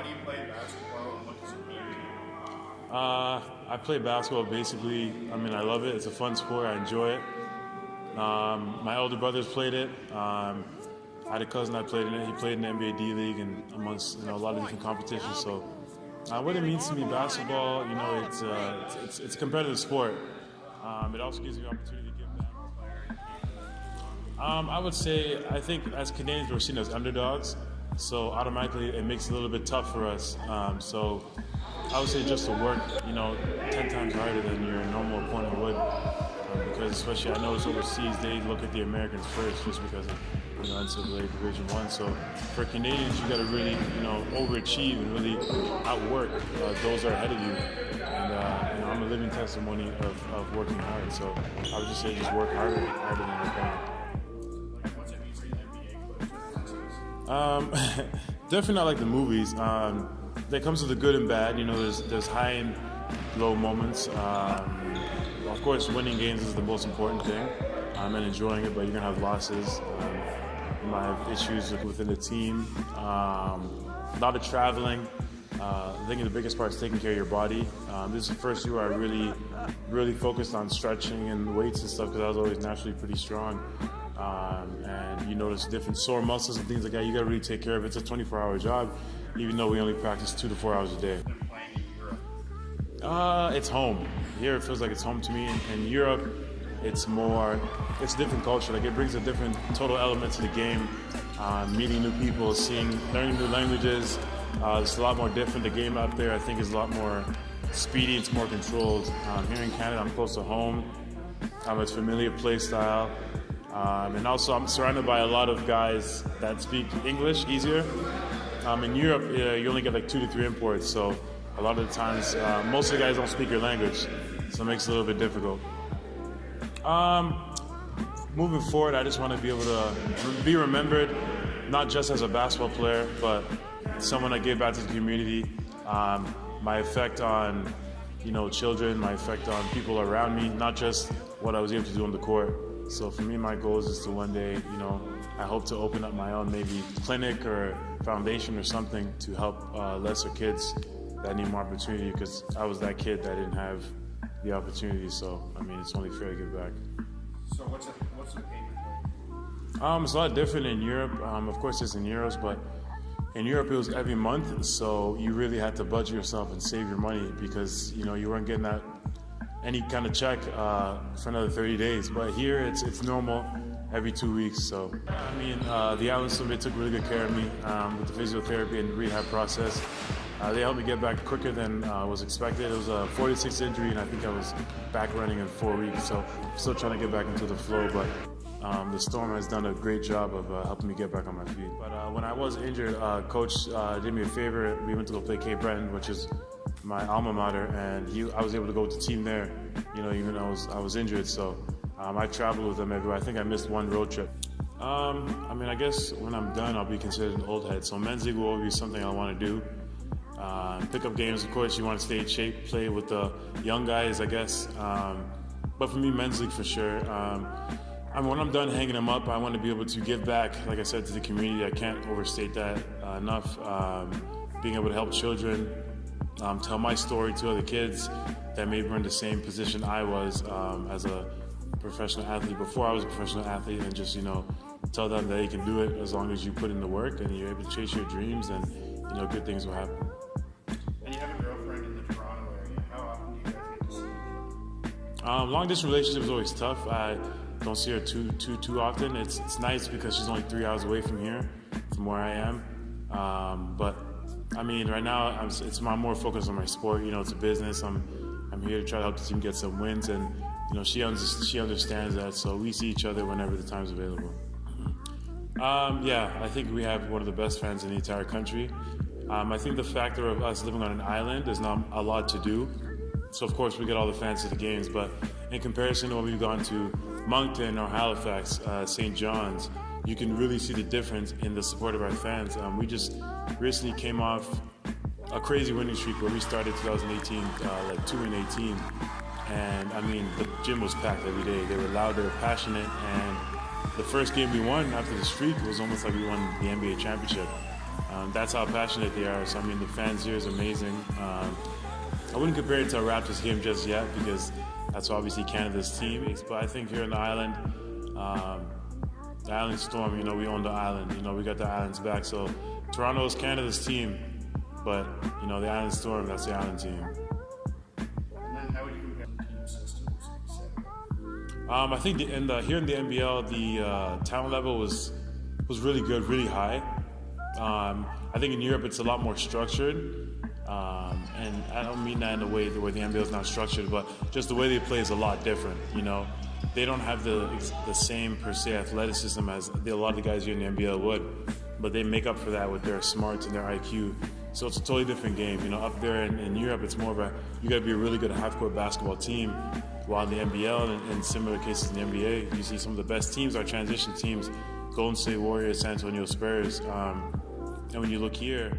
why do you play basketball and what does it mean to you? I play basketball basically. I mean, I love it. It's a fun sport. I enjoy it. My older brothers played it. I had a cousin that played in it. He played in the NBA D League and amongst a lot of different competitions. So, what it means to me, basketball, it's a competitive sport. It also gives me the opportunity to give back. I would say, I think as Canadians, we're seen as underdogs, so automatically it makes it a little bit tough for us. So I would say just to work, 10 times harder than your normal opponent would, because especially I know it's overseas, they look at the Americans first just because of NCAA Division I. So for Canadians, you got to really, overachieve and really outwork those that are ahead of you. And I'm a living testimony of working hard. So I would just say just work harder than your opponent. What's it mean for the NBA? Definitely not like the movies. That comes with the good and bad. There's high and low moments. Of course, winning games is the most important thing, and enjoying it. But you're gonna have losses. You might have issues within the team. A lot of traveling. I think the biggest part is taking care of your body. This is the first year where I really focused on stretching and weights and stuff because I was always naturally pretty strong. And you notice different sore muscles and things like that. You got to really take care of it. It's a 24-hour job, even though we only practice 2 to 4 hours a day. It's home. Here it feels like it's home to me. In Europe, it's a different culture. Like it brings a different total element to the game. Meeting new people, learning new languages. It's a lot more different. The game out there, I think, is a lot more speedy. It's more controlled. Here in Canada, I'm close to home. It's familiar play style. And also, I'm surrounded by a lot of guys that speak English easier. In Europe, you only get like 2 to 3 imports, so a lot of the times, most of the guys don't speak your language, so it makes it a little bit difficult. Moving forward, I just want to be able to be remembered, not just as a basketball player, but someone that gave back to the community. My effect on, children, my effect on people around me, not just what I was able to do on the court. So for me, my goal is to one day, I hope to open up my own maybe clinic or foundation or something to help lesser kids that need more opportunity, because I was that kid that didn't have the opportunity. So, it's only fair to give back. So what's the payment like? It's a lot different in Europe. Of course, it's in euros, but in Europe, it was every month. So you really had to budget yourself and save your money because, you weren't getting that any kind of check for another 30 days. But here, it's normal every 2 weeks. So, the Island Summit took really good care of me with the physiotherapy and rehab process. They helped me get back quicker than was expected. It was a 46 injury, and I think I was back running in 4 weeks. So, I'm still trying to get back into the flow, but the Storm has done a great job of helping me get back on my feet. But when I was injured, Coach did me a favor. We went to go play Cape Breton, which is my alma mater, and I was able to go with the team there, even though I was injured. So I traveled with them everywhere. I think I missed one road trip. I guess when I'm done, I'll be considered an old head. So men's league will always be something I want to do. Pick up games, of course, you want to stay in shape, play with the young guys, I guess. But for me, men's league for sure. When I'm done hanging them up, I want to be able to give back, like I said, to the community. I can't overstate that enough. Being able to help children, tell my story to other kids that maybe were in the same position I was as a professional athlete before I was a professional athlete, and just tell them that you can do it as long as you put in the work and you're able to chase your dreams, and good things will happen. And you have a girlfriend in the Toronto area. How often do you guys get to see each other? Long distance relationship is always tough. I don't see her too often. It's nice because she's only 3 hours away from here, from where I am. But right now I'm more focused on my sport. It's a business. I'm here to try to help the team get some wins, and she understands that. So we see each other whenever the time's available. I think we have one of the best fans in the entire country. I think the factor of us living on an island, there's not a lot to do. So of course we get all the fans to the games, but in comparison to when we've gone to Moncton or Halifax, St. John's, you can really see the difference in the support of our fans. We just recently came off a crazy winning streak where we started 2018, 2-18. And the gym was packed every day. They were loud, they were passionate, and the first game we won after the streak was almost like we won the NBA championship. That's how passionate they are. So I mean, the fans here is amazing. I wouldn't compare it to a Raptors game just yet because that's obviously Canada's team. But I think here on the island, the Island Storm, we own the island. We got the islands back. So Toronto is Canada's team, but the Island Storm, that's the island team. And then how would you compare the team systems? I think here in the NBL, the talent level was really good, really high. I think in Europe it's a lot more structured. And I don't mean that in a way where the NBA is not structured, but just the way they play is a lot different. They don't have the same per se athleticism as a lot of the guys here in the NBL would, but they make up for that with their smarts and their IQ. So it's a totally different game. Up there in Europe, it's more of you got to be a really good half-court basketball team. While in the NBL and in similar cases in the NBA, you see some of the best teams are transition teams: Golden State Warriors, San Antonio Spurs. And when you look here,